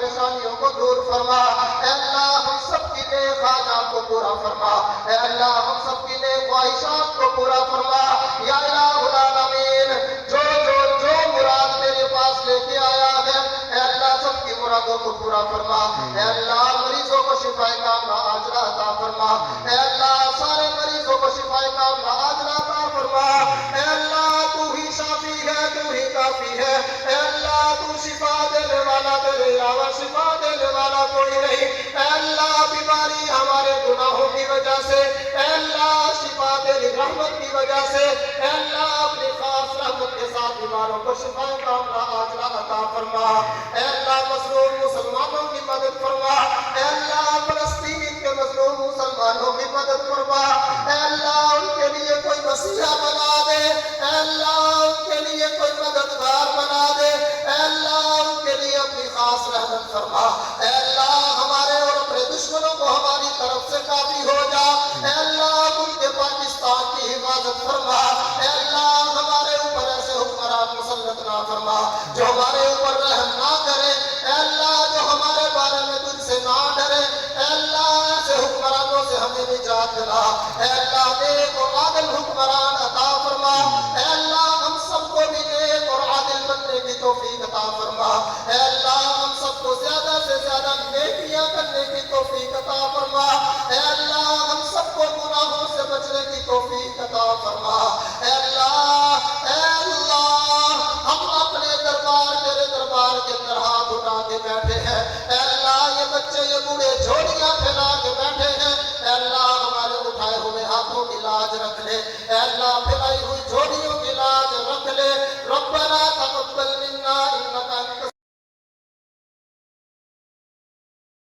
پریشانیوں کو دور فرما۔ اے اللہ ہم سب کی نیک حاجات کو پورا فرما۔ اے اللہ ہم سب کی نیک خواہشات کو پورا فرما۔ یا الہ العالمین جو مراد میرے پاس لے کے آیا ہے اے اللہ سب کی مرادوں کو پورا فرما۔ اے اللہ مریضوں کو شفائے کاملہ عاجلہ عطا فرما۔ اے اللہ سارے مریضوں کو شفائے کاملہ عاجلہ عطا فرما۔ اے اللہ تو ہی شافی ہے، تو ہی کافی ہے۔ اے اللہ تو شفا دینے والا، تیرے علاوہ شفا دینے والا کوئی نہیں۔ اے اللہ بیماری ہمارے گناہوں کی وجہ سے، اے اللہ شفا تیری رحمت کی وجہ سے، اے اللہ اپنی خاص رحمت کے ساتھ بیماروں کو شفا کاملہ عاجلہ عطا فرما۔ اے اللہ مظلوم مسلمانوں کی مدد فرما۔ اے اللہ فلسطین کے مظلوم مسلمانوں کی مدد فرما۔ اے اللہ ان کے لیے کوئی وسیلہ بنا دے، اے اللہ ان کے لیے کوئی مددگار بنا دے، اے اللہ ان کے لیے اپنی خاص رحمت فرما۔ اے اللہ ہمارے اور اپنے دشمنوں کو ہماری طرف سے کافی ہو جا۔ اے اللہ ملک پاکستان کی حفاظت فرما۔ اے اللہ ہمارے اوپر ایسے حکمران مسلط نہ فرما جو ہمارے اوپر رحم نہ کرے، اے اللہ جو ہمارے بارے میں تجھ سے نہ ڈرے، اے اللہ ایسے حکمرانوں سے ہمیں نجات دلا۔ اے اللہ نیک اور عادل حکمران عطا فرما۔ اے اللہ ہم سب کو بھی نیک اور عادل بننے کی توفیق عطا فرما۔ اے اللہ ہم سب کو زیادہ سے زیادہ نیکیاں کرنے کی توفیق عطا فرما۔ اے اللہ ہم سب کو گناہوں سے بچنے کی توفیق عطا فرما۔ اے اللہ ہم اپنے دربار تیرے دربار کے اندر ہاتھ اٹھا کے بیٹھے ہیں۔ اے اللہ یہ بچے یہ بوڑھے جھولیاں پھیلا کے بیٹھے ہیں، اے اللہ ہمارے اٹھائے ہوئے ہاتھوں کی لاج رکھ لے، اے اللہ پھیلائی ہوئی جھولیوں کی لاج رکھ لے۔ ربنا تقبل منا انک انت